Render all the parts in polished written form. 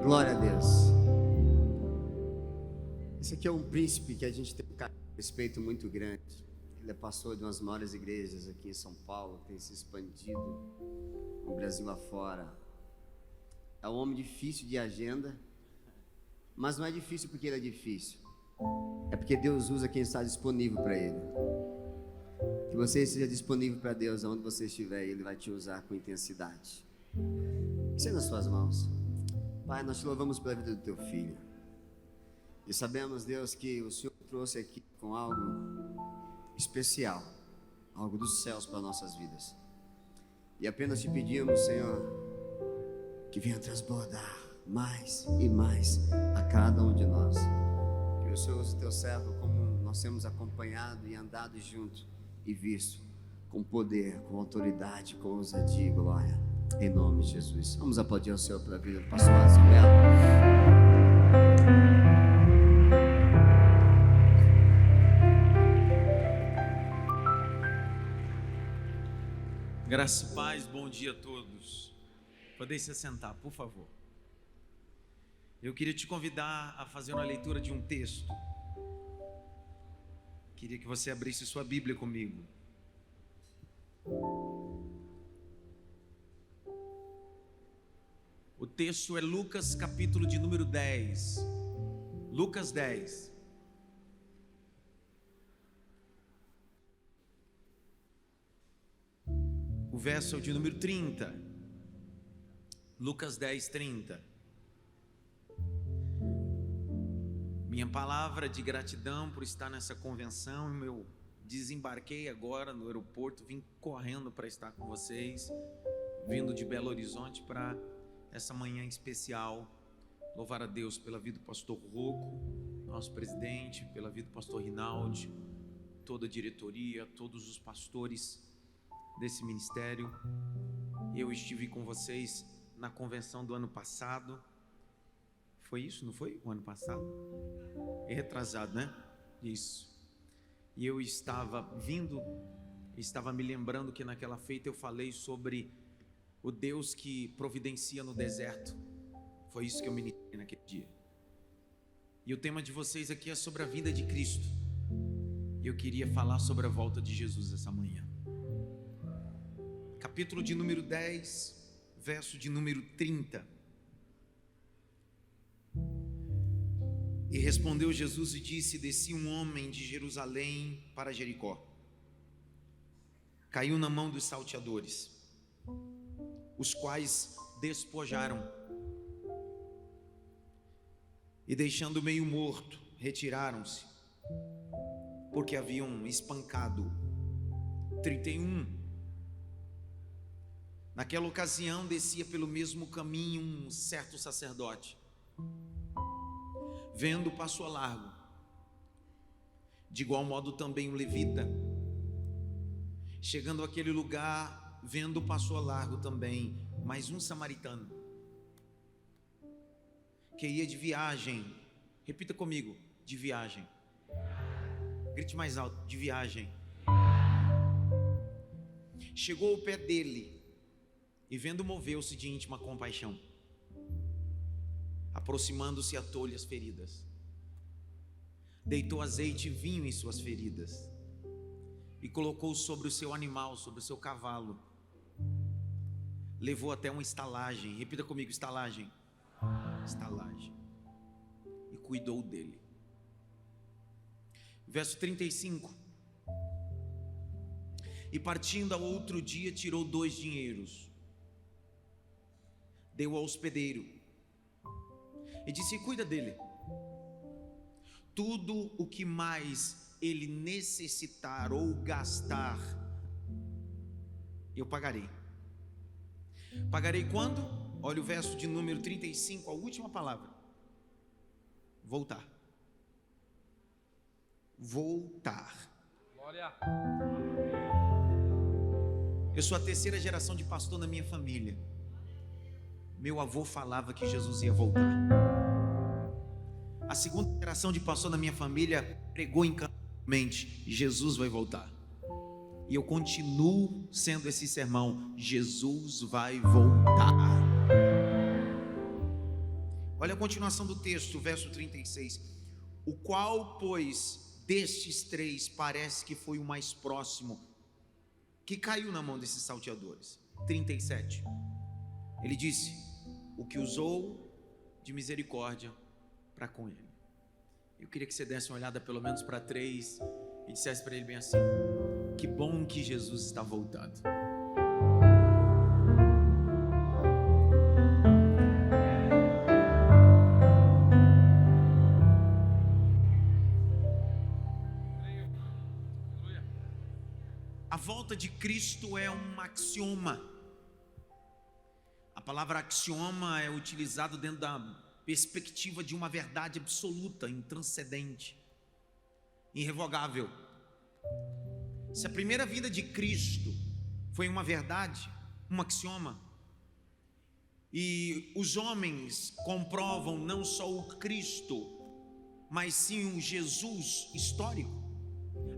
Glória a Deus. Esse aqui é um príncipe que a gente tem um respeito muito grande. Ele é pastor de umas maiores igrejas aqui em São Paulo, tem se expandido no Brasil afora. É um homem difícil de agenda, mas não é difícil porque ele é difícil. É porque Deus usa quem está disponível para Ele. Que você esteja disponível para Deus aonde você estiver, Ele vai te usar com intensidade. Isso é nas suas mãos. Pai, nós te louvamos pela vida do teu filho. E sabemos, Deus, que o Senhor trouxe aqui com algo especial, algo dos céus para nossas vidas. E apenas te pedimos, Senhor, que venha transbordar mais e mais a cada um de nós. Que o Senhor use teu servo como nós temos acompanhado e andado junto e visto, com poder, com autoridade, com ousadia e glória. Em nome de Jesus. Vamos aplaudir ao Senhor pela vida do pastor Isabel. Graça e paz, bom dia a todos. Podem se assentar, por favor. Eu queria te convidar a fazer uma leitura de um texto. Queria que você abrisse sua Bíblia comigo. O texto é Lucas, capítulo de número 10. Lucas 10. O verso é o de número 30. Lucas 10, 30. Minha palavra de gratidão por estar nessa convenção. Eu desembarquei agora no aeroporto, vim correndo para estar com vocês, vindo de Belo Horizonte para essa manhã especial. Louvar a Deus pela vida do pastor Rocco, nosso presidente, pela vida do pastor Rinaldi, toda a diretoria, todos os pastores desse ministério. Eu estive com vocês na convenção do ano passado. Foi isso, não foi? O ano passado? É retrasado, né? Isso. E eu estava me lembrando que naquela feita eu falei sobre o Deus que providencia no deserto. Foi isso que eu ministrei naquele dia. E o tema de vocês aqui é sobre a vinda de Cristo. E eu queria falar sobre a volta de Jesus essa manhã. Capítulo de número 10, verso de número 30. E respondeu Jesus e disse: descia um homem de Jerusalém para Jericó. Caiu na mão dos salteadores, os quais despojaram e, deixando meio morto, retiraram-se, porque haviam espancado. 31. Naquela ocasião descia pelo mesmo caminho um certo sacerdote. Vendo, passou a largo. De igual modo também um levita. Chegando àquele lugar, vendo, passou a largo também mais um samaritano, que ia de viagem. Repita comigo: de viagem. Grite mais alto: de viagem. Chegou ao pé dele e, vendo, moveu-se de íntima compaixão. Aproximando-se, atou-lhe as feridas. Deitou azeite e vinho em suas feridas e colocou sobre o seu animal, sobre o seu cavalo. Levou até uma estalagem. Repita comigo: estalagem. Estalagem. E cuidou dele. Verso 35. E partindo ao outro dia, tirou 2 dinheiros, deu ao hospedeiro e disse: cuida dele. Tudo o que mais ele necessitar ou gastar, eu pagarei. Pagarei quando? Olha o verso de número 35, a última palavra: voltar. Voltar. Glória. Eu sou a 3ª geração de pastor na minha família. Meu avô falava que Jesus ia voltar. A 2ª geração de pastor na minha família pregou encantavelmente: Jesus vai voltar. E eu continuo sendo esse sermão: Jesus vai voltar. Olha a continuação do texto, verso 36. O qual, pois, destes três parece que foi o mais próximo, que caiu na mão desses salteadores? 37. Ele disse: o que usou de misericórdia para com ele. Eu queria que você desse uma olhada pelo menos para 3 e dissesse para ele bem assim: que bom que Jesus está voltando. A volta de Cristo é um axioma. A palavra axioma é utilizada dentro da perspectiva de uma verdade absoluta, intranscendente, irrevogável. Se a primeira vinda de Cristo foi uma verdade, um axioma, e os homens comprovam não só o Cristo, mas sim o Jesus histórico,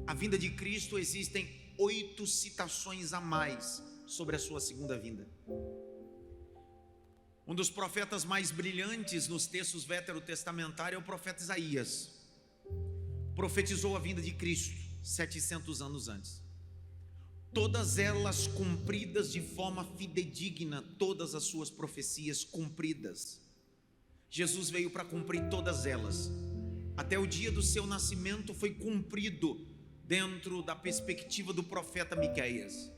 a vinda de Cristo, existem 8 citações a mais sobre a sua segunda vinda. Um dos profetas mais brilhantes nos textos veterotestamentários é o profeta Isaías. Profetizou a vinda de Cristo 700 anos antes. Todas elas cumpridas de forma fidedigna, todas as suas profecias cumpridas. Jesus veio para cumprir todas elas. Até o dia do seu nascimento foi cumprido dentro da perspectiva do profeta Miqueias.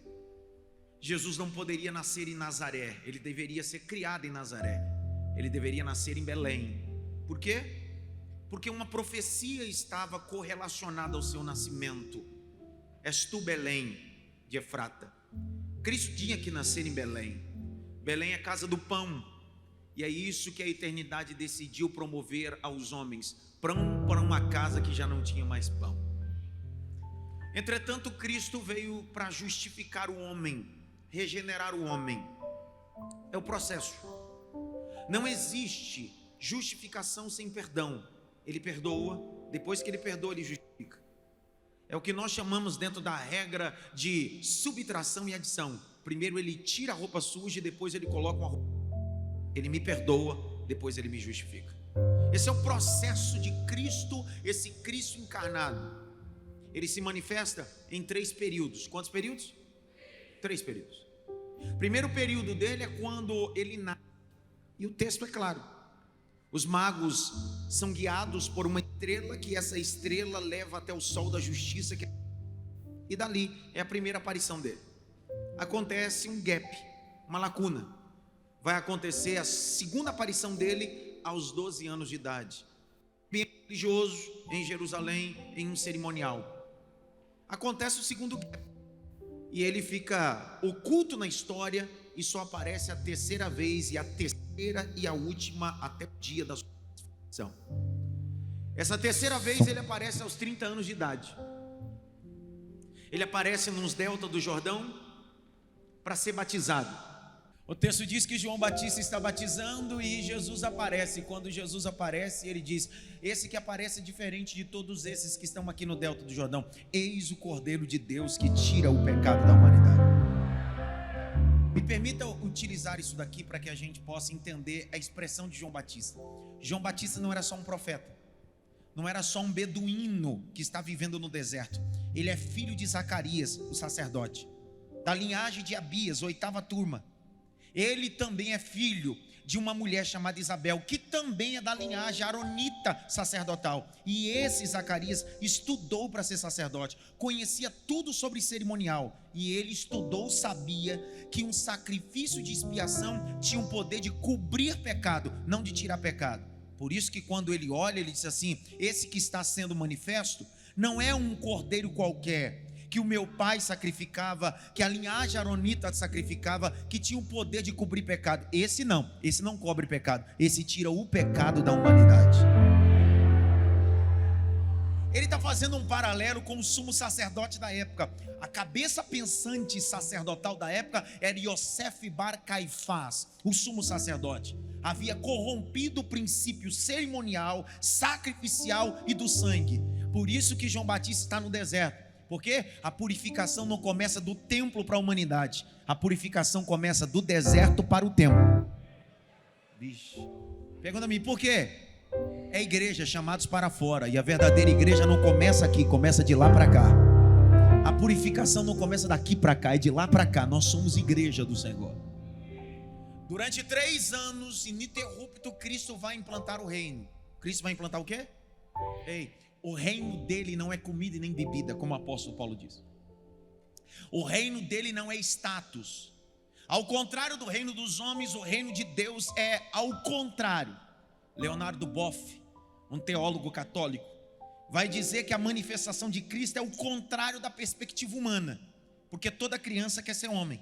Jesus não poderia nascer em Nazaré, ele deveria ser criado em Nazaré, ele deveria nascer em Belém. Por quê? Porque uma profecia estava correlacionada ao seu nascimento. És tu, Belém de Efrata. Cristo tinha que nascer em Belém. Belém é a casa do pão, e é isso que a eternidade decidiu promover aos homens, para uma casa que já não tinha mais pão. Entretanto, Cristo veio para justificar o homem, regenerar o homem. É o processo. Não existe justificação sem perdão. Ele perdoa, depois que ele perdoa, ele justifica. É o que nós chamamos dentro da regra de subtração e adição. Primeiro ele tira a roupa suja e depois ele coloca uma roupa. Ele me perdoa, depois ele me justifica. Esse é o processo de Cristo, esse Cristo encarnado. Ele se manifesta em 3 períodos. Quantos períodos? 3 períodos. Primeiro período dele é quando ele nasce. E o texto é claro. Os magos são guiados por uma estrela, que essa estrela leva até o sol da justiça. E dali é a primeira aparição dele. Acontece um gap, uma lacuna. Vai acontecer a segunda aparição dele aos 12 anos de idade. Bem religioso, em Jerusalém, em um cerimonial. Acontece o segundo gap. E ele fica oculto na história e só aparece a terceira vez, e a terceira e a última até o dia da sua crucificação. Essa terceira vez ele aparece aos 30 anos de idade. Ele aparece nos deltas do Jordão para ser batizado. O texto diz que João Batista está batizando e Jesus aparece. Quando Jesus aparece, ele diz: esse que aparece é diferente de todos esses que estão aqui no delta do Jordão. Eis o Cordeiro de Deus que tira o pecado da humanidade. Me permita utilizar isso daqui para que a gente possa entender a expressão de João Batista. João Batista não era só um profeta, não era só um beduíno que está vivendo no deserto. Ele é filho de Zacarias, o sacerdote, da linhagem de Abias, 8ª turma. Ele também é filho de uma mulher chamada Isabel, que também é da linhagem aronita sacerdotal. E esse Zacarias estudou para ser sacerdote, conhecia tudo sobre cerimonial. E ele estudou, sabia que um sacrifício de expiação tinha o poder de cobrir pecado, não de tirar pecado. Por isso que quando ele olha, ele diz assim: esse que está sendo manifesto não é um cordeiro qualquer, que o meu pai sacrificava, que a linhagem aronita sacrificava, que tinha o poder de cobrir pecado. Esse não cobre pecado, esse tira o pecado da humanidade. Ele está fazendo um paralelo com o sumo sacerdote da época. A cabeça pensante sacerdotal da época era Yosef Bar Caifás, o sumo sacerdote. Havia corrompido o princípio cerimonial, sacrificial e do sangue. Por isso que João Batista está no deserto. Porque a purificação não começa do templo para a humanidade. A purificação começa do deserto para o templo. Vixe. Pergunta a mim, por quê? É igreja, chamados para fora. E a verdadeira igreja não começa aqui, começa de lá para cá. A purificação não começa daqui para cá, é de lá para cá. Nós somos igreja do Senhor. Durante 3 anos, ininterrupto, Cristo vai implantar o reino. Cristo vai implantar o quê? Ei, o reino dele não é comida e nem bebida, como o apóstolo Paulo diz. O reino dele não é status. Ao contrário do reino dos homens, o reino de Deus é ao contrário. Leonardo Boff, um teólogo católico, vai dizer que a manifestação de Cristo é o contrário da perspectiva humana. Porque toda criança quer ser homem,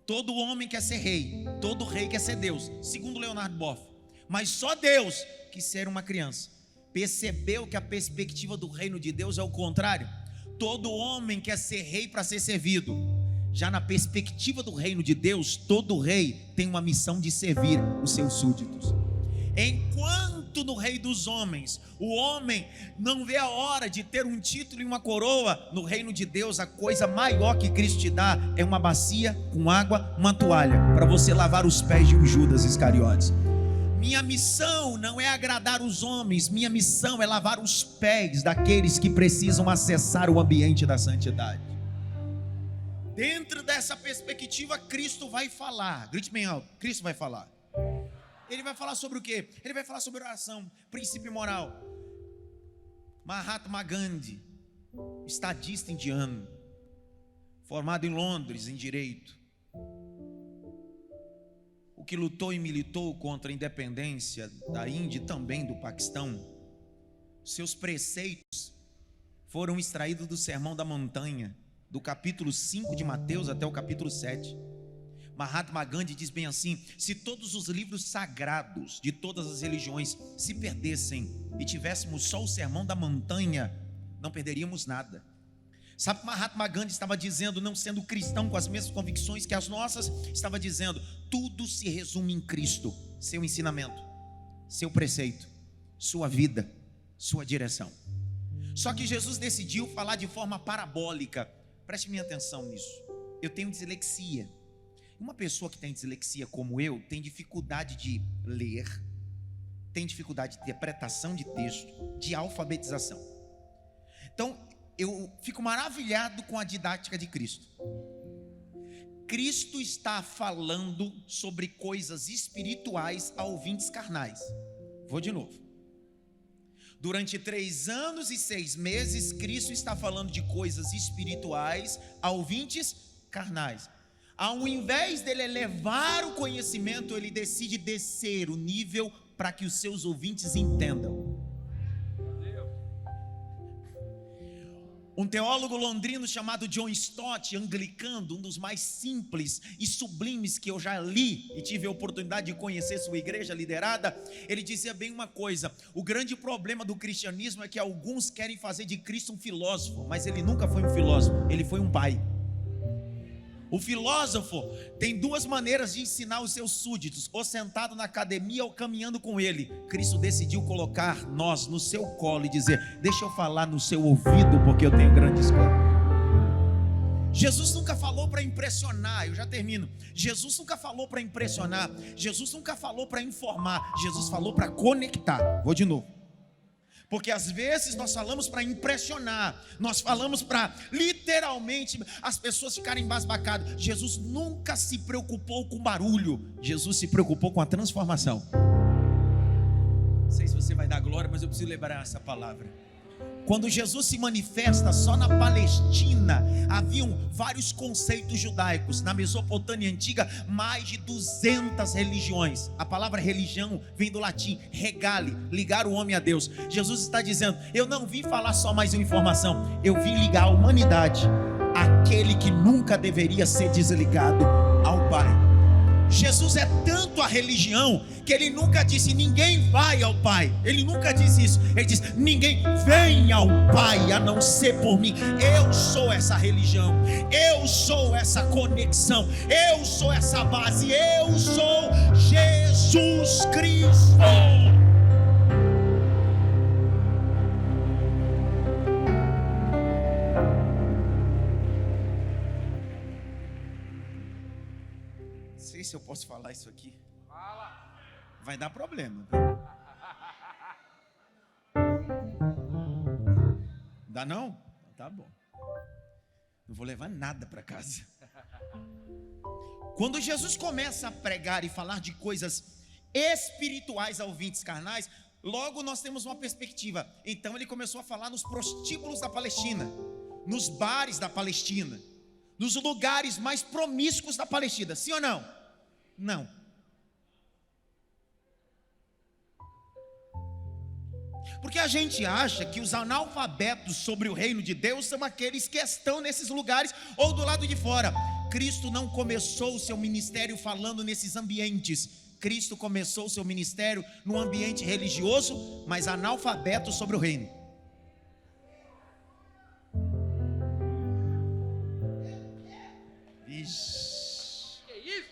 todo homem quer ser rei, todo rei quer ser Deus, segundo Leonardo Boff. Mas só Deus quis ser uma criança. Percebeu que a perspectiva do reino de Deus é o contrário. Todo homem quer ser rei para ser servido. Já na perspectiva do reino de Deus, todo rei tem uma missão de servir os seus súditos. Enquanto no rei dos homens, o homem não vê a hora de ter um título e uma coroa, no reino de Deus, a coisa maior que Cristo te dá é uma bacia com água, uma toalha, para você lavar os pés de um Judas Iscariotes. Minha missão não é agradar os homens, minha missão é lavar os pés daqueles que precisam acessar o ambiente da santidade. Dentro dessa perspectiva, Cristo vai falar. Grite bem alto, Cristo vai falar. Ele vai falar sobre o quê? Ele vai falar sobre oração, princípio moral. Mahatma Gandhi, estadista indiano, formado em Londres em direito, o que lutou e militou contra a independência da Índia e também do Paquistão. Seus preceitos foram extraídos do Sermão da Montanha, do capítulo 5 de Mateus até o capítulo 7. Mahatma Gandhi diz bem assim: se todos os livros sagrados de todas as religiões se perdessem e tivéssemos só o Sermão da Montanha, não perderíamos nada. Sabe o que Mahatma Gandhi estava dizendo, não sendo cristão com as mesmas convicções que as nossas? Estava dizendo, tudo se resume em Cristo, seu ensinamento, seu preceito, sua vida, sua direção. Só que Jesus decidiu falar de forma parabólica. Preste minha atenção nisso. Eu tenho dislexia. Uma pessoa que tem dislexia como eu, tem dificuldade de ler, tem dificuldade de interpretação de texto, de alfabetização. Então, eu fico maravilhado com a didática de Cristo. Cristo está falando sobre coisas espirituais a ouvintes carnais. Vou de novo. Durante 3 anos e 6 meses, Cristo está falando de coisas espirituais a ouvintes carnais. Ao invés dele elevar o conhecimento, ele decide descer o nível para que os seus ouvintes entendam. Um teólogo londrino chamado John Stott, anglicano, um dos mais simples e sublimes que eu já li e tive a oportunidade de conhecer sua igreja liderada, ele dizia bem uma coisa: o grande problema do cristianismo é que alguns querem fazer de Cristo um filósofo, mas ele nunca foi um filósofo, ele foi um pai. O filósofo tem 2 maneiras de ensinar os seus súditos, ou sentado na academia ou caminhando com ele. Cristo decidiu colocar nós no seu colo e dizer: deixa eu falar no seu ouvido, porque eu tenho grande escola. Jesus nunca falou para impressionar, eu já termino. Jesus nunca falou para impressionar, Jesus nunca falou para informar, Jesus falou para conectar. Vou de novo. Porque às vezes nós falamos para impressionar, nós falamos para literalmente as pessoas ficarem embasbacadas. Jesus nunca se preocupou com barulho, Jesus se preocupou com a transformação. Não sei se você vai dar glória, mas eu preciso lembrar essa palavra. Quando Jesus se manifesta, só na Palestina haviam vários conceitos judaicos. Na Mesopotâmia antiga, mais de 200 religiões. A palavra religião vem do latim regale, ligar o homem a Deus. Jesus está dizendo: eu não vim falar só mais uma informação, eu vim ligar a humanidade àquele que nunca deveria ser desligado, ao Pai. Jesus é tanto a religião que ele nunca disse ninguém vai ao Pai. Ele nunca disse isso. Ele diz ninguém vem ao Pai a não ser por mim. Eu sou essa religião, eu sou essa conexão, eu sou essa base, eu sou Jesus Cristo. Não sei se eu posso falar isso aqui. vai dar problema. Dá não? Tá bom. Não vou levar nada para casa. Quando Jesus começa a pregar e falar de coisas espirituais a ouvintes carnais, logo nós temos uma perspectiva. Então ele começou a falar nos prostíbulos da Palestina, nos bares da Palestina, nos lugares mais promíscuos da Palestina. Sim ou não? Não. Porque a gente acha que os analfabetos sobre o reino de Deus são aqueles que estão nesses lugares ou do lado de fora. Cristo não começou o seu ministério falando nesses ambientes. Cristo começou o seu ministério num ambiente religioso, mas analfabeto sobre o reino. Ixi. Que isso?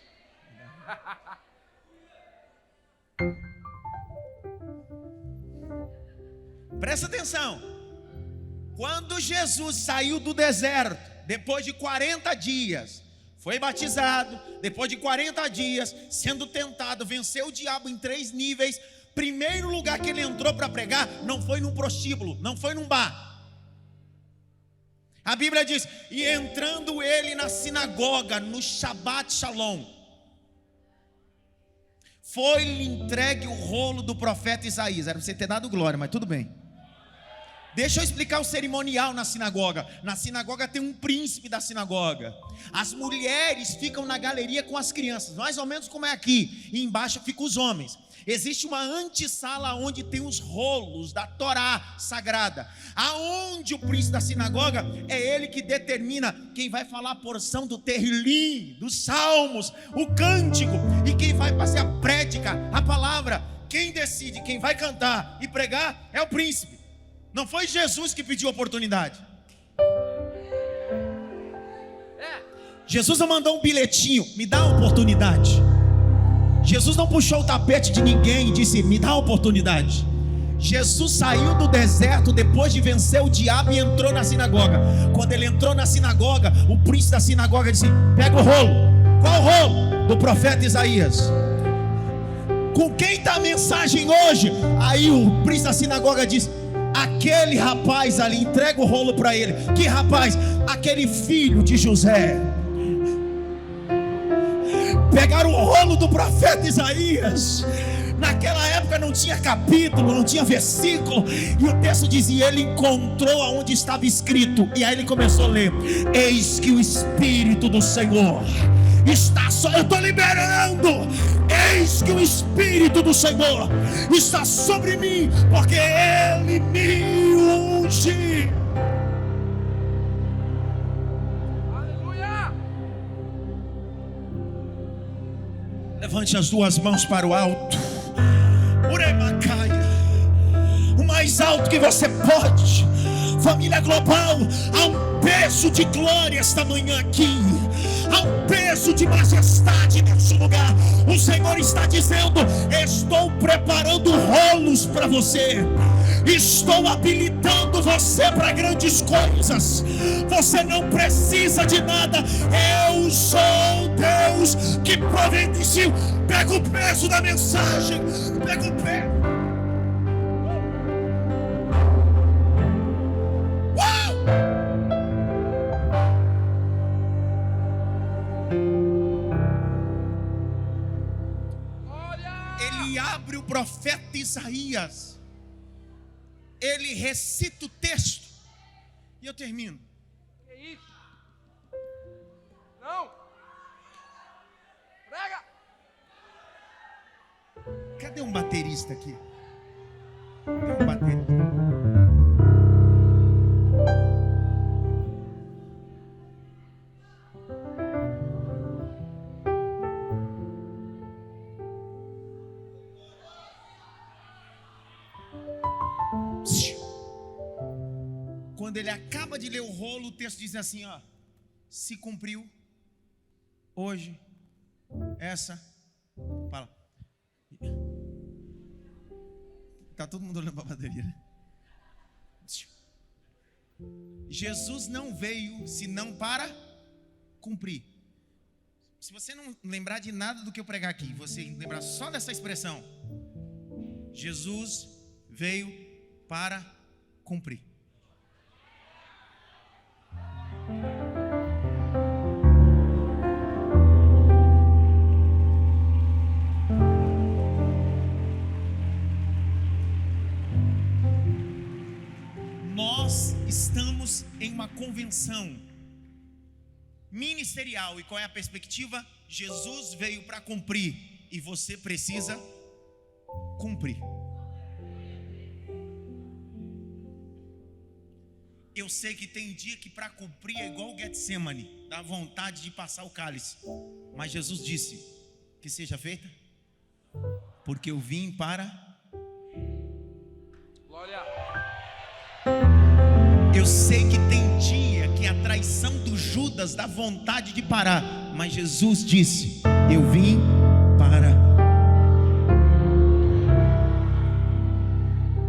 Presta atenção. Quando Jesus saiu do deserto, depois de 40 dias, foi batizado, depois de 40 dias, sendo tentado, venceu o diabo em 3 níveis. Primeiro lugar que ele entrou para pregar, não foi num prostíbulo, não foi num bar. A Bíblia diz, e entrando ele na sinagoga, no Shabbat Shalom, foi-lhe entregue o rolo do profeta Isaías. Era para você ter dado glória, mas tudo bem. Deixa eu explicar o cerimonial na sinagoga. Na sinagoga tem um príncipe da sinagoga. As mulheres ficam na galeria com as crianças, mais ou menos como é aqui. E embaixo ficam os homens. Existe uma antessala onde tem os rolos da Torá sagrada. Aonde o príncipe da sinagoga é ele que determina quem vai falar a porção do Terrilim, dos salmos, o cântico. E quem vai fazer a prédica, a palavra. Quem decide, quem vai cantar e pregar é o príncipe. Não foi Jesus que pediu oportunidade. Jesus não mandou um bilhetinho, me dá uma oportunidade. Jesus não puxou o tapete de ninguém e disse, me dá uma oportunidade. Jesus saiu do deserto depois de vencer o diabo e entrou na sinagoga. Quando ele entrou na sinagoga, o príncipe da sinagoga disse, pega o rolo. Qual rolo? Do profeta Isaías. Com quem está a mensagem hoje? Aí o príncipe da sinagoga disse, aquele rapaz ali, entrega o rolo para ele. Que rapaz? Aquele filho de José. Pegaram o rolo do profeta Isaías. Naquela época não tinha capítulo, não tinha versículo. E o texto dizia, ele encontrou aonde estava escrito. E aí ele começou a ler, eis que o Espírito do Senhor está eu estou liberando. Eis que o Espírito do Senhor está sobre mim, porque Ele me unge. Aleluia! Levante as 2 mãos para o alto. Uremacaia. O mais alto que você pode. Família global, há um peso de glória esta manhã aqui. Há um peso de majestade nesse lugar. O Senhor está dizendo, estou preparando rolos para você. Estou habilitando você para grandes coisas. Você não precisa de nada. Eu sou Deus que providencio. Pega o peso da mensagem. Pega o peso. Ele abre o profeta Isaías. Ele recita o texto. E eu termino. Que isso? Não! Prega! Cadê um baterista aqui? Cadê um baterista? Quando ele acaba de ler o rolo, o texto diz assim, ó, se cumpriu hoje essa palavra. Tá todo mundo olhando para a bateria, né? Jesus não veio senão para cumprir. Se você não lembrar de nada do que eu pregar aqui, você lembrar só dessa expressão, Jesus veio para cumprir. Nós estamos em uma convenção ministerial. E qual é a perspectiva? Jesus veio para cumprir e você precisa cumprir. Eu sei que tem dia que para cumprir é igual o Getsemane, dá vontade de passar o cálice. Mas Jesus disse que seja feita, porque eu vim para... Glória. Eu sei que tem dia que a traição do Judas dá vontade de parar, mas Jesus disse: eu vim para.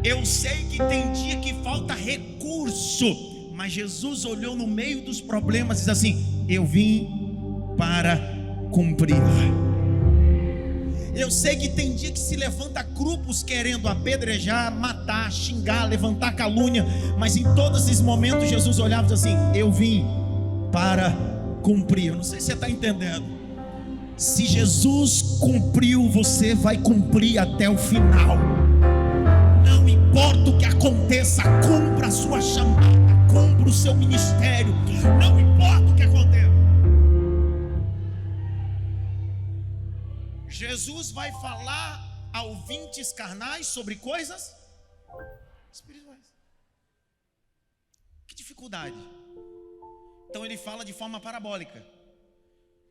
Eu sei que tem dia que falta recurso, mas Jesus olhou no meio dos problemas e disse assim: eu vim para cumprir. Eu sei que tem dia que se levanta grupos querendo apedrejar, matar, xingar, levantar calúnia, mas em todos esses momentos Jesus olhava e dizia assim: eu vim para cumprir. Eu não sei se você está entendendo. Se Jesus cumpriu, você vai cumprir até o final. Não importa o que aconteça, cumpra a sua chamada, cumpra o seu ministério. Não importa o que aconteça. Jesus vai falar a ouvintes carnais sobre coisas espirituais. Que dificuldade. Então ele fala de forma parabólica.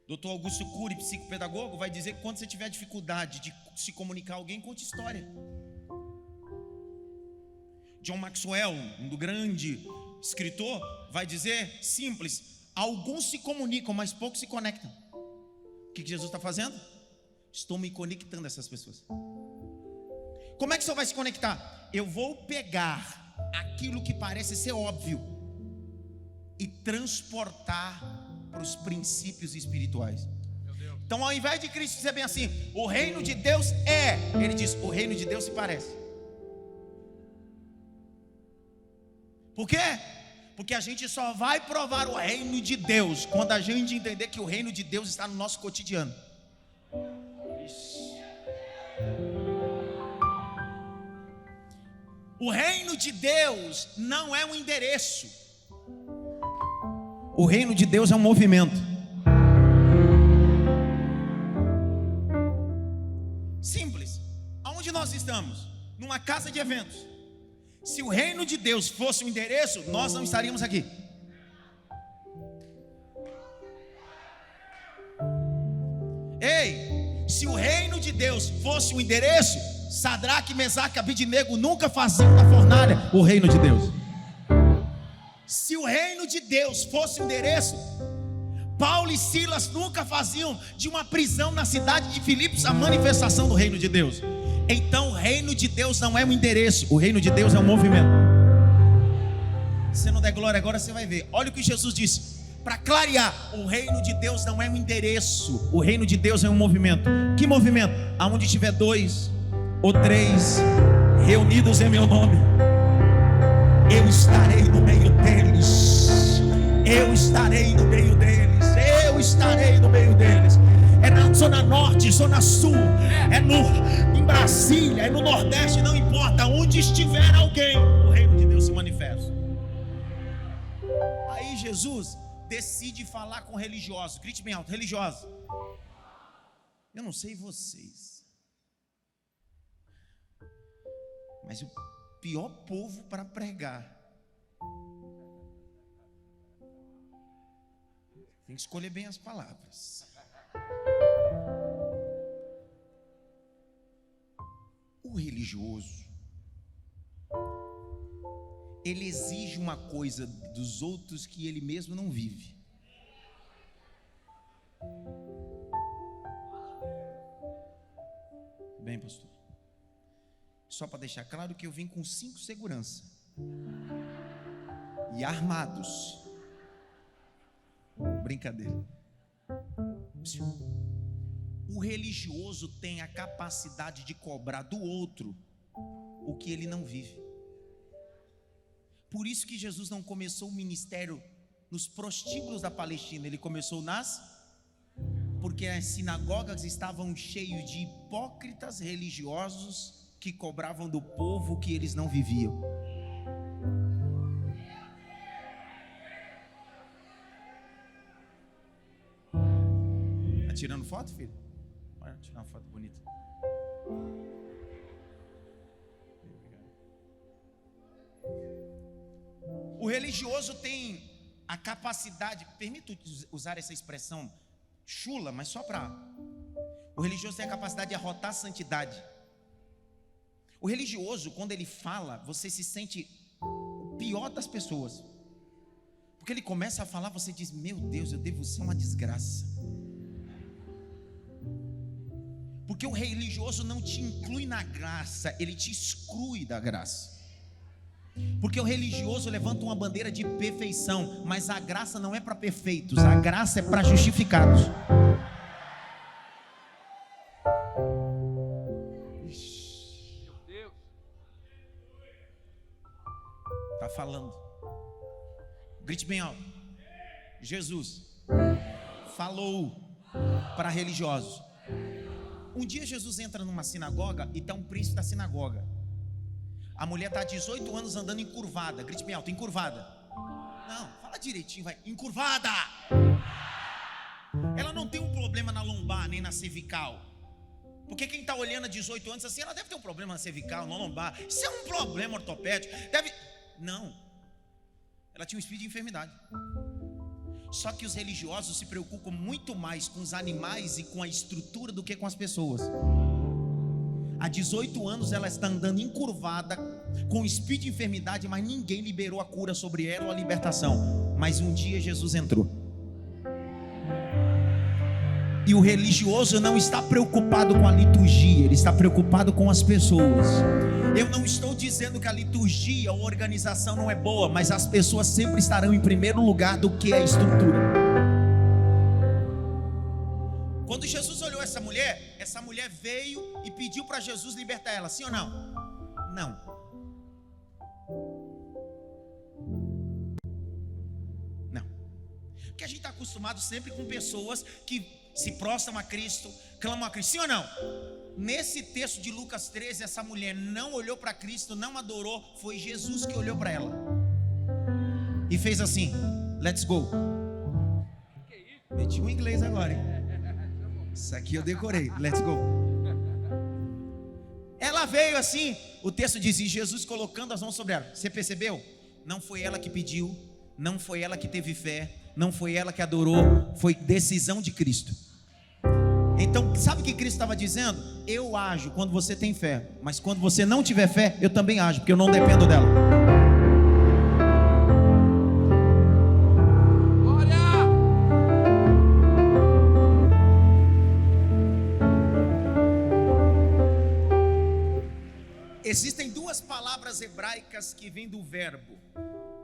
Dr. Augusto Cury, psicopedagogo, vai dizer que quando você tiver dificuldade de se comunicar a alguém, conte história. John Maxwell, um grande escritor, vai dizer simples: alguns se comunicam, mas poucos se conectam. O que Jesus está fazendo? Estou me conectando a essas pessoas. Como é que o senhor vai se conectar? Eu vou pegar aquilo que parece ser óbvio e transportar para os princípios espirituais. Então, ao invés de Cristo dizer bem assim: o reino de Deus é, ele diz: o reino de Deus se parece. Por quê? Porque a gente só vai provar o reino de Deus quando a gente entender que o reino de Deus está no nosso cotidiano. O reino de Deus não é um endereço. O reino de Deus é um movimento. Simples. Aonde nós estamos? Numa casa de eventos. Se o reino de Deus fosse um endereço, nós não estaríamos aqui. Ei, se o reino de Deus fosse um endereço, Sadraque, Mesaque e Abednego nunca faziam da fornalha o reino de Deus. Se o reino de Deus fosse um endereço, Paulo e Silas nunca faziam de uma prisão na cidade de Filipos a manifestação do reino de Deus. Então o reino de Deus não é um endereço, o reino de Deus é um movimento. Se você não der glória agora, você vai ver. Olha o que Jesus disse. Para clarear, o reino de Deus não é um endereço, o reino de Deus é um movimento. Que movimento? Aonde tiver 2 ou 3 reunidos em meu nome, eu estarei no meio deles. Eu estarei no meio deles. Eu estarei no meio deles. É na zona norte, zona sul, é em Brasília, é no nordeste, não importa. Onde estiver alguém, o reino de Deus se manifesta. Aí Jesus decide falar com religiosos. Grite bem alto: religiosos. Eu não sei vocês, mas o pior povo para pregar, tem que escolher bem as palavras. O religioso, ele exige uma coisa dos outros que ele mesmo não vive. Bem, pastor, só para deixar claro que eu vim com 5 segurança e armados. Brincadeira. O religioso tem a capacidade de cobrar do outro o que ele não vive. Por isso que Jesus não começou o ministério nos prostíbulos da Palestina, ele começou porque as sinagogas estavam cheias de hipócritas religiosos que cobravam do povo o que eles não viviam. Tá tirando foto, filho? Olha, tirar uma foto bonita. O religioso tem a capacidade, permito usar essa expressão chula, mas só para... O religioso tem a capacidade de arrotar a santidade. O religioso, quando ele fala, você se sente o pior das pessoas. Porque ele começa a falar, você diz, meu Deus, eu devo ser uma desgraça. Porque o religioso não te inclui na graça, ele te exclui da graça. Porque o religioso levanta uma bandeira de perfeição, mas a graça não é para perfeitos, a graça é para justificados. Meu Deus. Está falando. Grite bem alto. Jesus falou para religiosos. Um dia Jesus entra numa sinagoga e está um príncipe da sinagoga. A mulher está há 18 anos andando encurvada. Grite bem alto, encurvada. Não, fala direitinho, vai. Encurvada. Ela não tem um problema na lombar nem na cervical. Porque quem está olhando há 18 anos assim, ela deve ter um problema na cervical, na lombar. Isso é um problema ortopédico. Não. Ela tinha um espírito de enfermidade. Só que os religiosos se preocupam muito mais com os animais e com a estrutura do que com as pessoas. Há 18 anos ela está andando encurvada, com espírito de enfermidade, mas ninguém liberou a cura sobre ela ou a libertação. Mas um dia Jesus entrou. E o religioso não está preocupado com a liturgia, ele está preocupado com as pessoas. Eu não estou dizendo que a liturgia ou a organização não é boa, mas as pessoas sempre estarão em primeiro lugar do que a estrutura. Quando Jesus olhou essa mulher veio e pediu para Jesus libertar ela, sim ou não? Não. Não. Porque a gente está acostumado sempre com pessoas que se prostram a Cristo, clamam a Cristo, sim ou não? Nesse texto de Lucas 13, essa mulher não olhou para Cristo, não adorou, foi Jesus que olhou para ela e fez assim, let's go. Meti o inglês agora, hein? Isso aqui eu decorei, let's go. Ela veio assim, o texto diz, e Jesus colocando as mãos sobre ela. Você percebeu? Não foi ela que pediu, não foi ela que teve fé, não foi ela que adorou, foi decisão de Cristo. Então, sabe o que Cristo estava dizendo? Eu ajo quando você tem fé, mas quando você não tiver fé, eu também ajo, porque eu não dependo dela. Glória! Existem duas palavras hebraicas que vêm do verbo.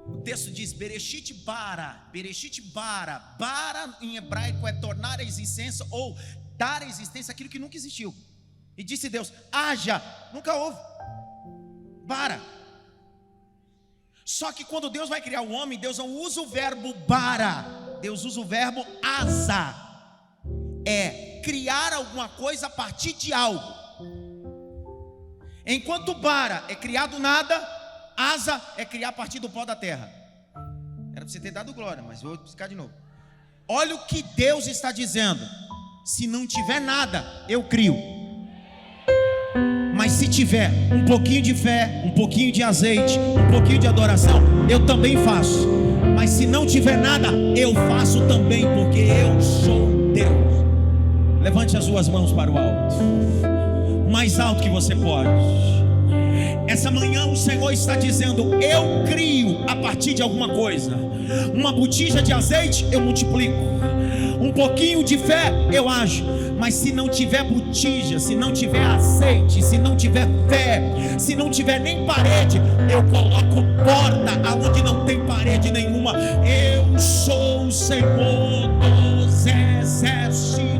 O texto diz Bereshit bara. Bereshit bara. Bara em hebraico é tornar a existência ou dar a existência àquilo que nunca existiu. E disse Deus, haja, nunca houve. Bara. Só que quando Deus vai criar o homem, Deus não usa o verbo bara, Deus usa o verbo asa. É criar alguma coisa a partir de algo. Enquanto bara é criar do nada, asa é criar a partir do pó da terra. Era para você ter dado glória, mas vou explicar de novo. Olha o que Deus está dizendo. Se não tiver nada, eu crio. Mas se tiver um pouquinho de fé, um pouquinho de azeite, um pouquinho de adoração, eu também faço. Mas se não tiver nada, eu faço também, porque eu sou Deus. Levante as suas mãos para o alto, o mais alto que você pode. Essa manhã o Senhor está dizendo, eu crio a partir de alguma coisa. Uma botija de azeite, eu multiplico. Um pouquinho de fé, eu ajo. Mas se não tiver botija, se não tiver azeite, se não tiver fé, se não tiver nem parede, eu coloco porta aonde não tem parede nenhuma. Eu sou o Senhor dos exército.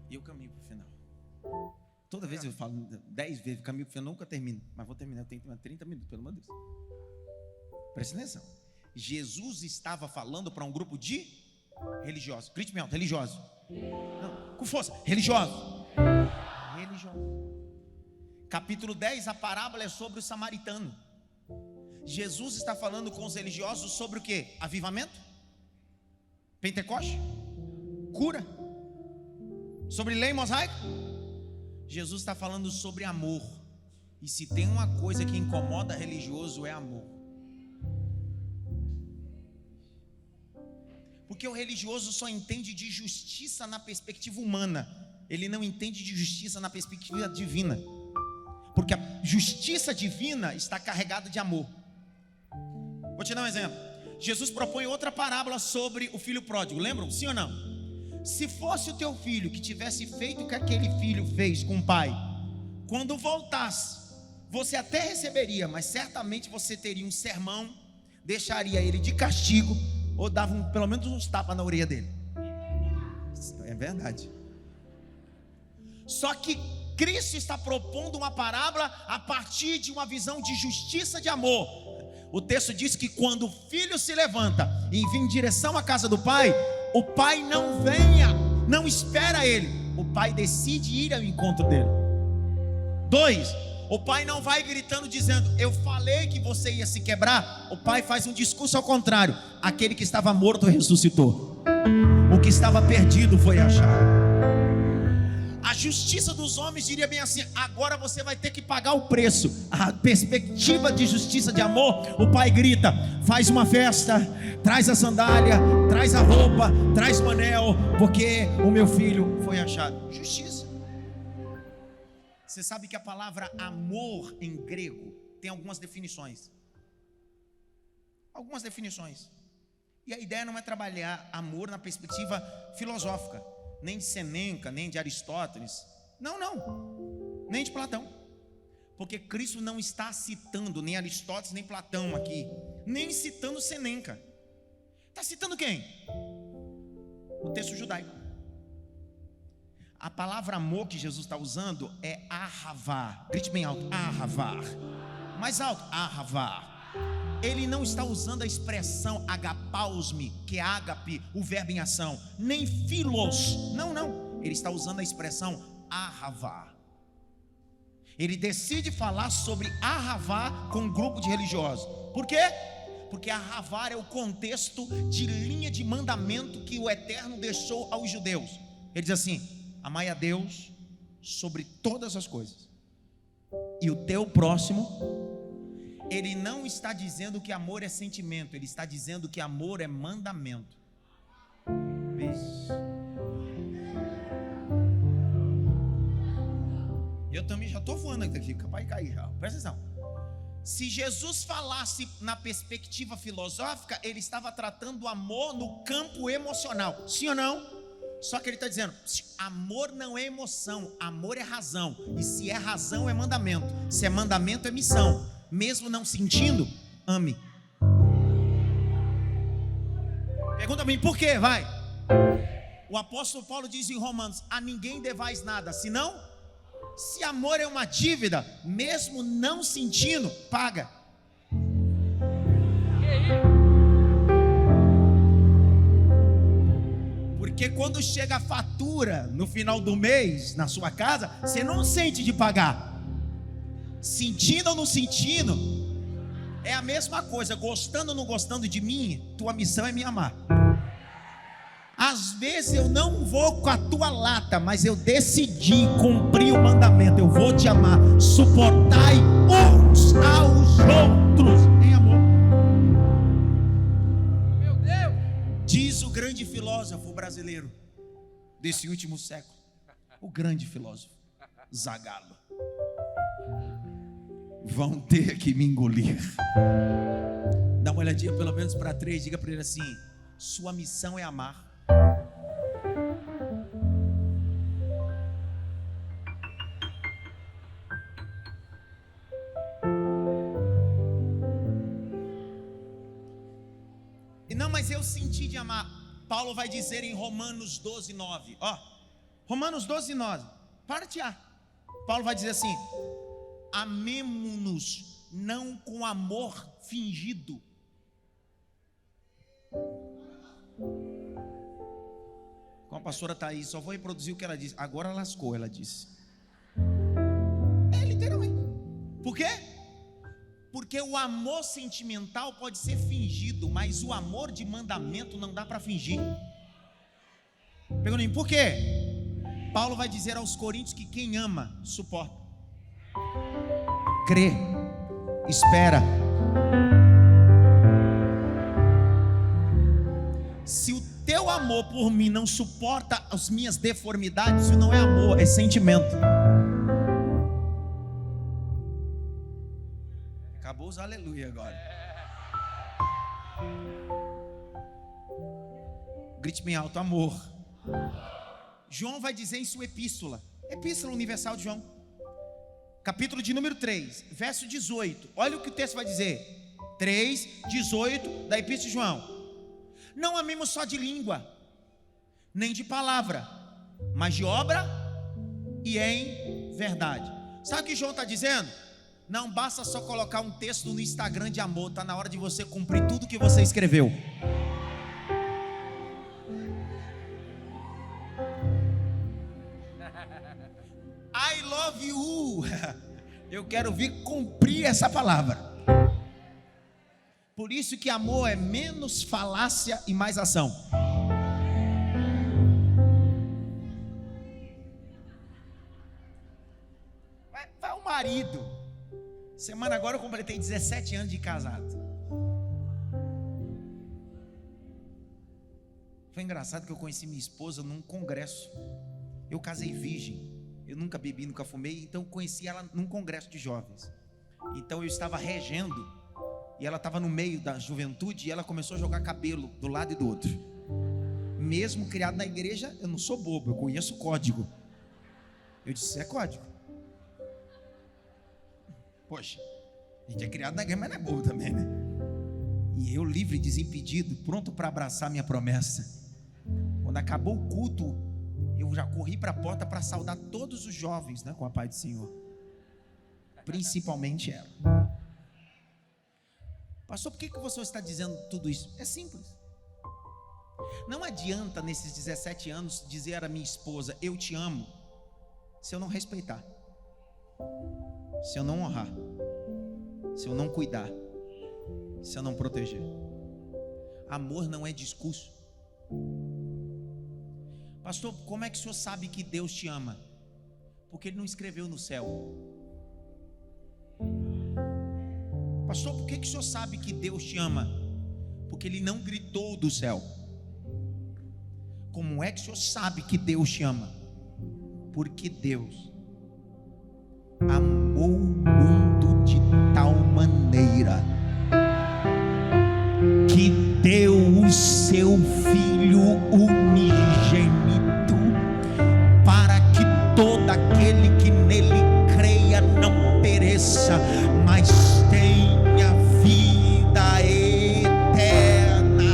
E eu caminho para o final. Toda vez eu falo 10 vezes, caminho para o final, nunca termino. Mas vou terminar, eu tenho 30 minutos, pelo amor de Deus. Presta atenção. Jesus estava falando para um grupo de religiosos. Grite bem alto, religiosos. Não, com força, religiosos. Capítulo 10, a parábola é sobre o samaritano. Jesus está falando com os religiosos sobre o que? Avivamento? Pentecoste? Cura? Sobre lei mosaica? Jesus está falando sobre amor. E se tem uma coisa que incomoda religioso é amor. Porque o religioso só entende de justiça na perspectiva humana. Ele não entende de justiça na perspectiva divina. Porque a justiça divina está carregada de amor. Vou te dar um exemplo. Jesus propõe outra parábola sobre o filho pródigo. Lembram? Sim ou não? Se fosse o teu filho que tivesse feito o que aquele filho fez com o pai, quando voltasse, você até receberia, mas certamente você teria um sermão, deixaria ele de castigo, ou dava pelo menos uns tapas na orelha dele. É verdade. Só que Cristo está propondo uma parábola a partir de uma visão de justiça, de amor. O texto diz que quando o filho se levanta e vem em direção à casa do pai, o pai não espera ele, o pai decide ir ao encontro dele. 2, o pai não vai gritando dizendo, eu falei que você ia se quebrar. O pai faz um discurso ao contrário. Aquele que estava morto ressuscitou, o que estava perdido foi achado. A justiça dos homens diria bem assim, agora você vai ter que pagar o preço. A perspectiva de justiça, de amor, o pai grita, faz uma festa, traz a sandália, traz a roupa, traz o anel, porque o meu filho foi achado. Justiça. Você sabe que a palavra amor em grego tem algumas definições. E a ideia não é trabalhar amor na perspectiva filosófica, nem de Sêneca, nem de Aristóteles. Não, nem de Platão. Porque Cristo não está citando nem Aristóteles, nem Platão aqui, nem citando Sêneca. Está citando quem? O texto judaico. A palavra amor que Jesus está usando é ahavá. Grite bem alto, ahavá. Mais alto, ahavá. Ele não está usando a expressão agapausme, que é ágape, o verbo em ação, nem filos. Não. Ele está usando a expressão ahavá. Ele decide falar sobre ahavá com um grupo de religiosos. Por quê? Porque ahavá é o contexto de linha de mandamento que o Eterno deixou aos judeus. Ele diz assim: amai a Deus sobre todas as coisas, e o teu próximo. Ele não está dizendo que amor é sentimento, ele está dizendo que amor é mandamento. Eu também já estou voando aqui, capaz de cair já. Presta atenção. Se Jesus falasse na perspectiva filosófica, ele estava tratando o amor no campo emocional. Sim ou não? Só que ele está dizendo, amor não é emoção, amor é razão. E se é razão é mandamento, se é mandamento é missão. Mesmo não sentindo, ame. Pergunta-me por quê? Vai. O apóstolo Paulo diz em Romanos: a ninguém devais nada, senão, se amor é uma dívida, mesmo não sentindo, paga. Porque quando chega a fatura no final do mês na sua casa, você não sente de pagar. Sentindo ou não sentindo, é a mesma coisa. Gostando ou não gostando de mim, tua missão é me amar. Às vezes eu não vou com a tua lata, mas eu decidi cumprir o mandamento. Eu vou te amar. Suportai uns aos outros em amor. Meu Deus! Diz o grande filósofo brasileiro desse último século, o grande filósofo Zagalo: vão ter que me engolir. Dá uma olhadinha pelo menos para 3, diga para ele assim: sua missão é amar. Não, mas eu senti de amar. Paulo vai dizer em Romanos 12, 9. Romanos 12, 9. Parte A. Paulo vai dizer assim: amemo-nos não com amor fingido. Com a pastora Thaís, só vou reproduzir o que ela disse. Agora lascou, ela disse. Literalmente. Por quê? Porque o amor sentimental pode ser fingido, mas o amor de mandamento não dá para fingir. Pergunta, por quê? Paulo vai dizer aos Coríntios que quem ama, suporta, crê, espera. Se o teu amor por mim não suporta as minhas deformidades, isso não é amor, é sentimento. Acabou os aleluia agora. Grite bem alto, amor. João vai dizer em sua epístola universal de João, capítulo de número 3, verso 18. Olha o que o texto vai dizer. 3, 18 da epístola de João. Não amemos só de língua, nem de palavra, mas de obra e em verdade. Sabe o que João está dizendo? Não basta só colocar um texto no Instagram de amor. Está na hora de você cumprir tudo que você escreveu. I love you. Eu quero vir cumprir essa palavra. Por isso que amor é menos falácia e mais ação. Vai o marido. Semana agora eu completei 17 anos de casado. Foi engraçado que eu conheci minha esposa num congresso. Eu casei virgem. Eu nunca bebi, nunca fumei. Então eu conheci ela num congresso de jovens. Então eu estava regendo. E ela estava no meio da juventude. E ela começou a jogar cabelo do lado e do outro. Mesmo criado na igreja, eu não sou bobo, eu conheço o código. Eu disse, é código. Poxa, a gente é criado na igreja, mas não é bobo também, né? E eu livre, desimpedido, pronto para abraçar minha promessa. Quando acabou o culto, eu já corri para a porta para saudar todos os jovens, né, com a paz do Senhor. Principalmente ela. Pastor, por que você está dizendo tudo isso? É simples. Não adianta nesses 17 anos dizer à minha esposa, eu te amo, se eu não respeitar, se eu não honrar, se eu não cuidar, se eu não proteger. Amor não é discurso. Pastor, como é que o senhor sabe que Deus te ama? Porque Ele não escreveu no céu. Pastor, por que o senhor sabe que Deus te ama? Porque Ele não gritou do céu. Como é que o senhor sabe que Deus te ama? Porque Deus amou o mundo de tal maneira que deu o seu Filho unigênito, para que todo aquele que nele creia não pereça, mas tenha vida eterna.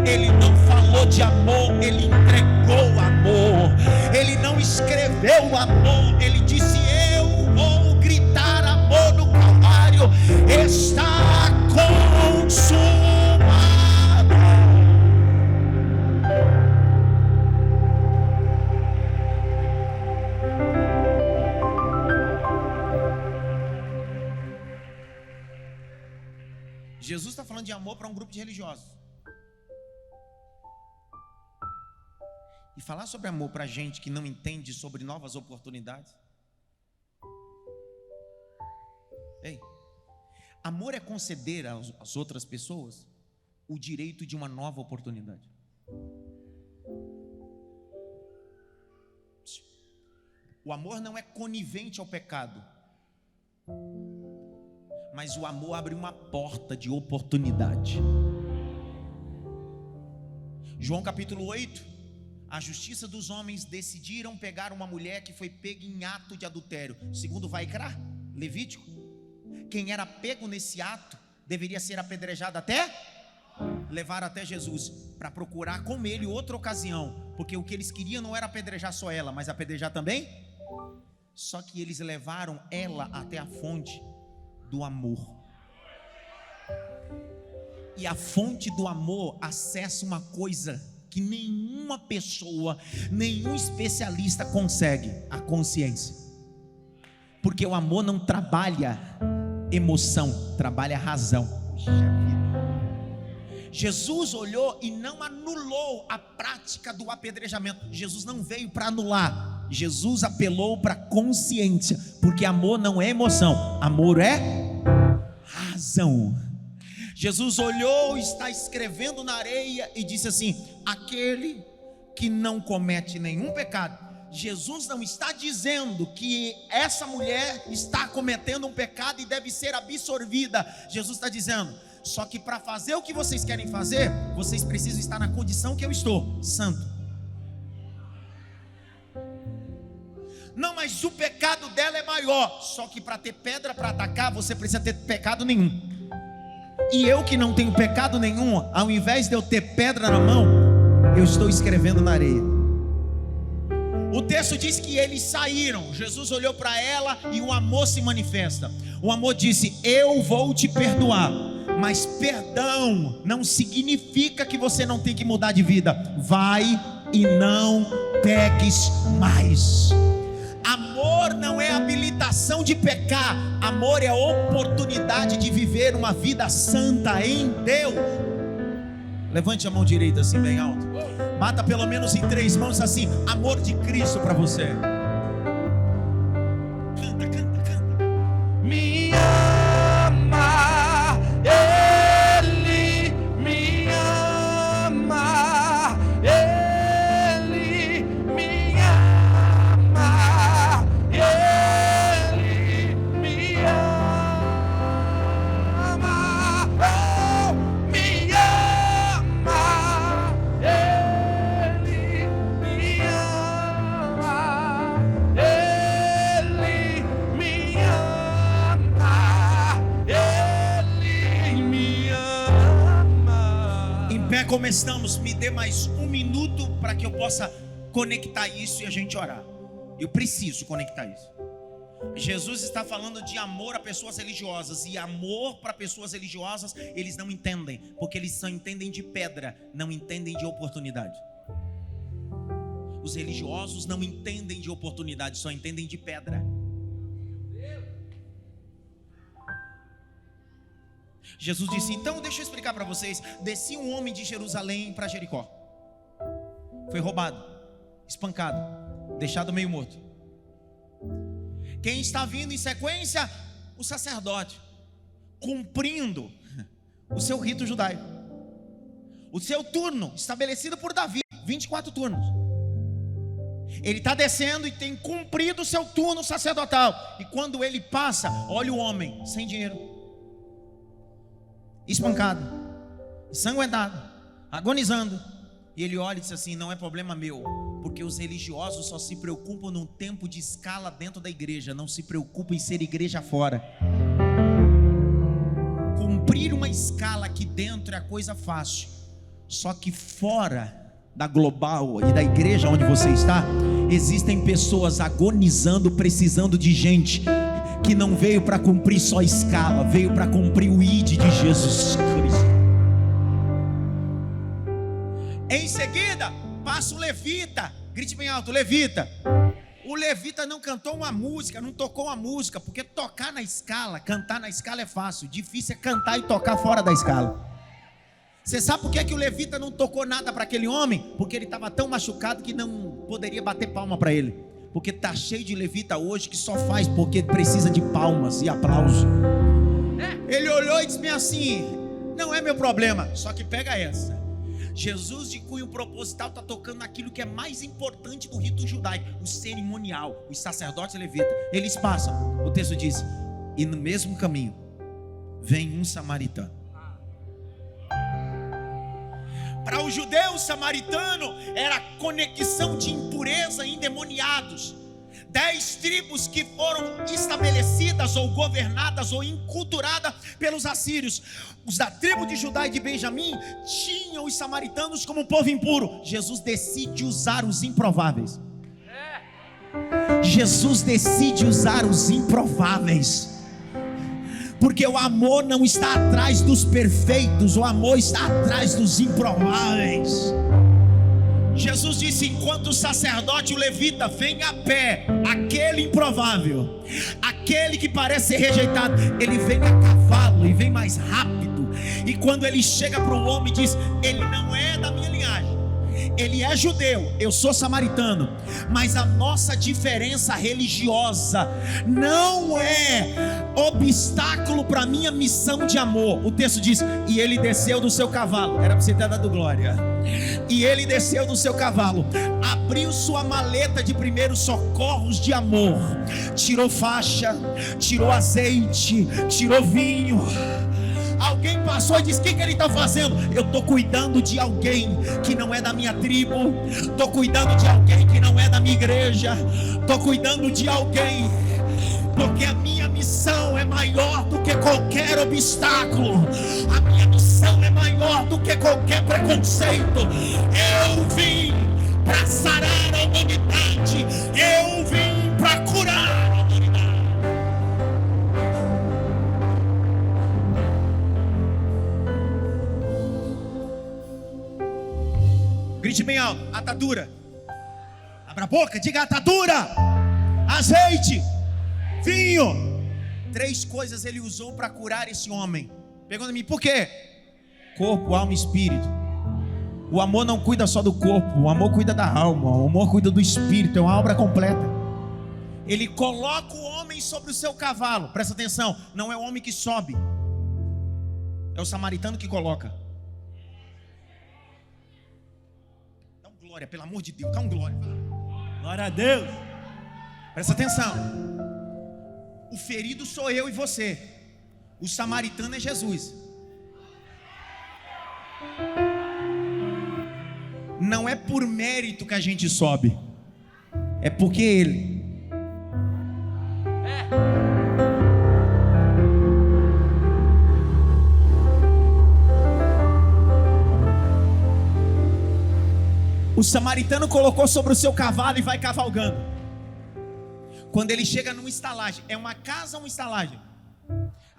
Ele não falou de amor, Ele entregou amor. Ele não escreveu amor, Ele disse, eu vou gritar amor no Calvário. Está consumado. Jesus está falando de amor para um grupo de religiosos. E falar sobre amor para gente que não entende sobre novas oportunidades. Ei, amor é conceder às outras pessoas o direito de uma nova oportunidade. O amor não é conivente ao pecado, mas o amor abre uma porta de oportunidade. João capítulo 8. A justiça dos homens decidiram pegar uma mulher que foi pega em ato de adultério. Segundo Vaikra, Levítico, quem era pego nesse ato deveria ser apedrejado até levaram até Jesus para procurar com ele outra ocasião, porque o que eles queriam não era apedrejar só ela, mas apedrejar também. Só que eles levaram ela até a fonte do amor. E a fonte do amor acessa uma coisa que nenhuma pessoa, nenhum especialista consegue: a consciência. Porque o amor não trabalha emoção, trabalha razão. Puxa vida. Jesus olhou e não anulou a prática do apedrejamento. Jesus não veio para anular. Jesus apelou para a consciência, porque amor não é emoção, amor é razão. Jesus olhou, está escrevendo na areia e disse assim: aquele que não comete nenhum pecado. Jesus não está dizendo que essa mulher está cometendo um pecado e deve ser absorvida. Jesus está dizendo: só que para fazer o que vocês querem fazer, vocês precisam estar na condição que eu estou, santo. Não, mas o pecado dela é maior. Só que para ter pedra para atacar, você precisa ter pecado nenhum. E eu que não tenho pecado nenhum, ao invés de eu ter pedra na mão, eu estou escrevendo na areia. O texto diz que eles saíram. Jesus olhou para ela e o amor se manifesta. O amor disse: eu vou te perdoar. Mas perdão não significa que você não tem que mudar de vida. Vai e não peques mais. Amor não é habilitação de pecar. Amor é a oportunidade de viver uma vida santa em Deus. Levante a mão direita assim bem alto. Mata pelo menos em 3 mãos assim: amor de Cristo para você. Canta, canta, canta. Me ama, Ele me ama, Ele me ama, Ele me ama, oh, me ama, Ele me ama, Ele me ama, Ele me ama. Em pé como estamos, me dê mais 1 minuto para que eu possa conectar isso e a gente orar. Eu preciso conectar isso. Jesus está falando de amor a pessoas religiosas, e amor para pessoas religiosas eles não entendem, porque eles só entendem de pedra, não entendem de oportunidade. Os religiosos não entendem de oportunidade, só entendem de pedra. Jesus disse: então deixa eu explicar para vocês. Descia um homem de Jerusalém para Jericó. Foi roubado, espancado, deixado meio morto. Quem está vindo em sequência? O sacerdote, cumprindo o seu rito judaico, o seu turno estabelecido por Davi, 24 turnos. Ele está descendo e tem cumprido o seu turno sacerdotal. E quando ele passa, olha o homem sem dinheiro, espancado, ensanguentado, agonizando. E ele olha e diz assim: não é problema meu, porque os religiosos só se preocupam num tempo de escala dentro da igreja, não se preocupam em ser igreja fora. Cumprir uma escala aqui dentro é a coisa fácil, só que fora da global e da igreja onde você está, existem pessoas agonizando, precisando de gente que não veio para cumprir só a escala, veio para cumprir o ID de Jesus Cristo. Em seguida, passa o levita. Grite bem alto: levita. O levita não cantou uma música, não tocou uma música, porque tocar na escala, cantar na escala é fácil. Difícil é cantar e tocar fora da escala. Você sabe por que o levita não tocou nada para aquele homem? Porque ele estava tão machucado que não poderia bater palma para ele. Porque está cheio de levita hoje que só faz porque precisa de palmas e aplauso. Ele olhou e disse assim: não é meu problema. Só que pega essa. Jesus de cunho proposital está tocando naquilo que é mais importante do rito judaico, o cerimonial. Os sacerdotes levitas, eles passam. O texto diz: e no mesmo caminho vem um samaritano. Para o judeu, o samaritano era a conexão de impureza e endemoniados. 10 tribos que foram estabelecidas ou governadas ou enculturadas pelos assírios. Os da tribo de Judá e de Benjamim tinham os samaritanos como um povo impuro. Jesus decide usar os improváveis. Jesus decide usar os improváveis. Porque o amor não está atrás dos perfeitos, o amor está atrás dos improváveis. Jesus disse: enquanto o sacerdote, o levita, vem a pé, aquele improvável, aquele que parece ser rejeitado, ele vem a cavalo e vem mais rápido. E quando ele chega para o homem, diz: ele não é da minha linhagem, ele é judeu, eu sou samaritano, mas a nossa diferença religiosa não é obstáculo para a minha missão de amor. O texto diz: e ele desceu do seu cavalo. Era para você ter dado glória. E ele desceu do seu cavalo, abriu sua maleta de primeiros socorros de amor, tirou faixa, tirou azeite, tirou vinho. Alguém passou e disse: o que ele está fazendo? Eu estou cuidando de alguém que não é da minha tribo, estou cuidando de alguém que não é da minha igreja, estou cuidando de alguém, porque a minha missão é maior do que qualquer obstáculo, a minha missão é maior do que qualquer preconceito. Eu vim para sarar a humanidade, eu vim para curar a humanidade. Grite bem alto: atadura. Abra a boca, diga: atadura. Azeite, vinho. 3 coisas ele usou para curar esse homem. Pergunta-me: por quê? Corpo, alma e espírito. O amor não cuida só do corpo, o amor cuida da alma, o amor cuida do espírito, é uma obra completa. Ele coloca o homem sobre o seu cavalo. Presta atenção, não é o homem que sobe, é o samaritano que coloca. Dá um glória, pelo amor de Deus, dá um glória. Glória a Deus. Presta atenção. O ferido sou eu e você. O samaritano é Jesus. Não é por mérito que a gente sobe, é porque Ele. O samaritano colocou sobre o seu cavalo e vai cavalgando. Quando ele chega numa estalagem, é uma casa ou uma estalagem?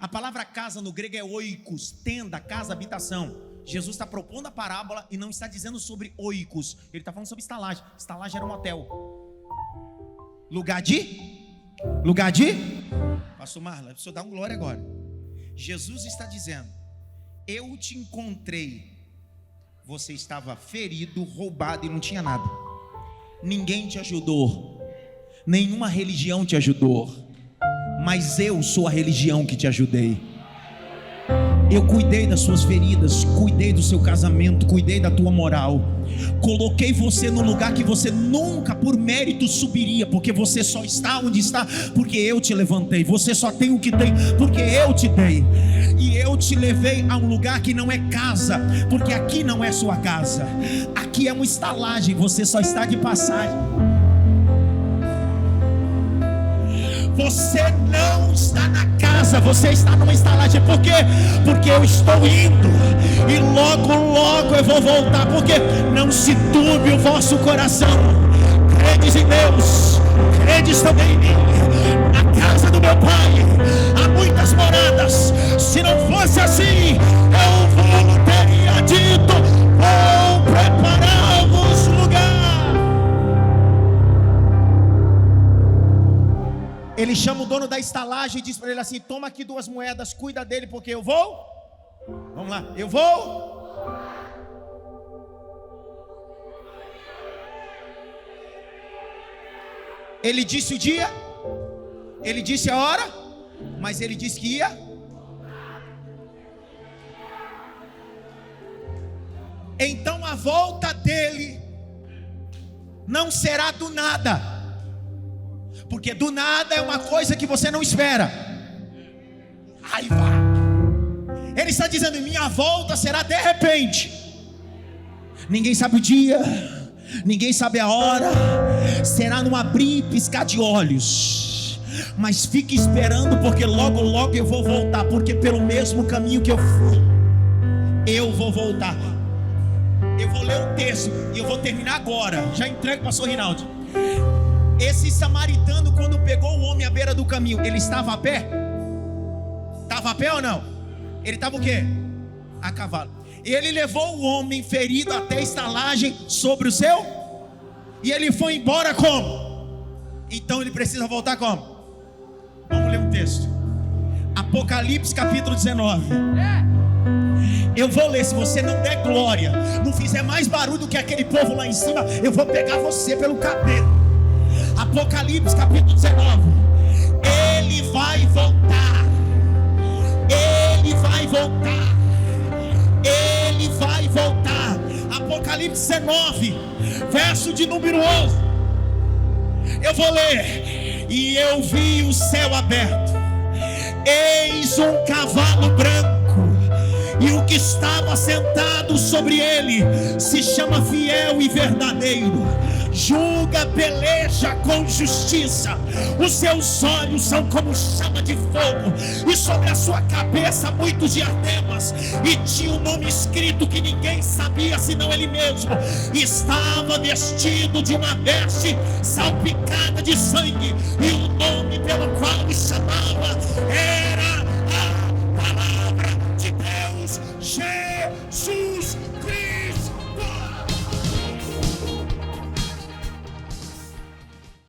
A palavra casa no grego é oikos, tenda, casa, habitação. Jesus está propondo a parábola e não está dizendo sobre oikos, ele está falando sobre estalagem. Estalagem era um hotel. Lugar de? Pastor Marla, eu preciso dar um glória agora. Jesus está dizendo: eu te encontrei, você estava ferido, roubado e não tinha nada. Ninguém te ajudou, nenhuma religião te ajudou, mas eu sou a religião que te ajudei. Eu cuidei das suas feridas, cuidei do seu casamento, cuidei da tua moral. Coloquei você no lugar que você nunca por mérito subiria, porque você só está onde está porque eu te levantei. Você só tem o que tem porque eu te dei. E eu te levei a um lugar que não é casa, porque aqui não é sua casa. Aqui é uma estalagem, você só está de passagem. Você não está na casa, você está numa estalagem. Por quê? Porque eu estou indo e logo, logo eu vou voltar. Porque não se turbe o vosso coração. Credes em Deus, credes também em mim. Na casa do meu Pai há muitas moradas. Se não fosse assim, eu vou teria dito: vou preparar-vos lugar. Ele chama o dono da estalagem e diz para ele assim: toma aqui 2 moedas, cuida dele, porque eu vou. Vamos lá, eu vou. Ele disse o dia, ele disse a hora, mas ele disse que ia. Então a volta dele não será do nada. Porque do nada é uma coisa que você não espera. Aí vai. Ele está dizendo: minha volta será de repente. Ninguém sabe o dia, ninguém sabe a hora, será num abrir e piscar de olhos. Mas fique esperando, porque logo logo eu vou voltar, porque pelo mesmo caminho que eu fui, eu vou voltar. Eu vou ler um texto e eu vou terminar agora. Já entrego para o pastor Rinaldi. Esse samaritano, quando pegou o homem à beira do caminho, ele estava a pé? Estava a pé ou não? Ele estava o quê? A cavalo. Ele levou o homem ferido até a estalagem sobre o seu, e ele foi embora como? Então ele precisa voltar como? Vamos ler um texto. Apocalipse capítulo 19. Eu vou ler, se você não der glória, não fizer mais barulho do que aquele povo lá em cima, eu vou pegar você pelo cabelo. Apocalipse capítulo 19. Ele vai voltar. Ele vai voltar. Ele vai voltar. Apocalipse 19, verso de número 11. Eu vou ler. E eu vi o céu aberto, eis um cavalo branco, e o que estava sentado sobre ele se chama Fiel e Verdadeiro, julga, peleja com justiça. Os seus olhos são como chama de fogo, e sobre a sua cabeça muitos diademas. E tinha um nome escrito que ninguém sabia senão ele mesmo. Estava vestido de uma veste salpicada de sangue, e o nome pelo qual me chamava é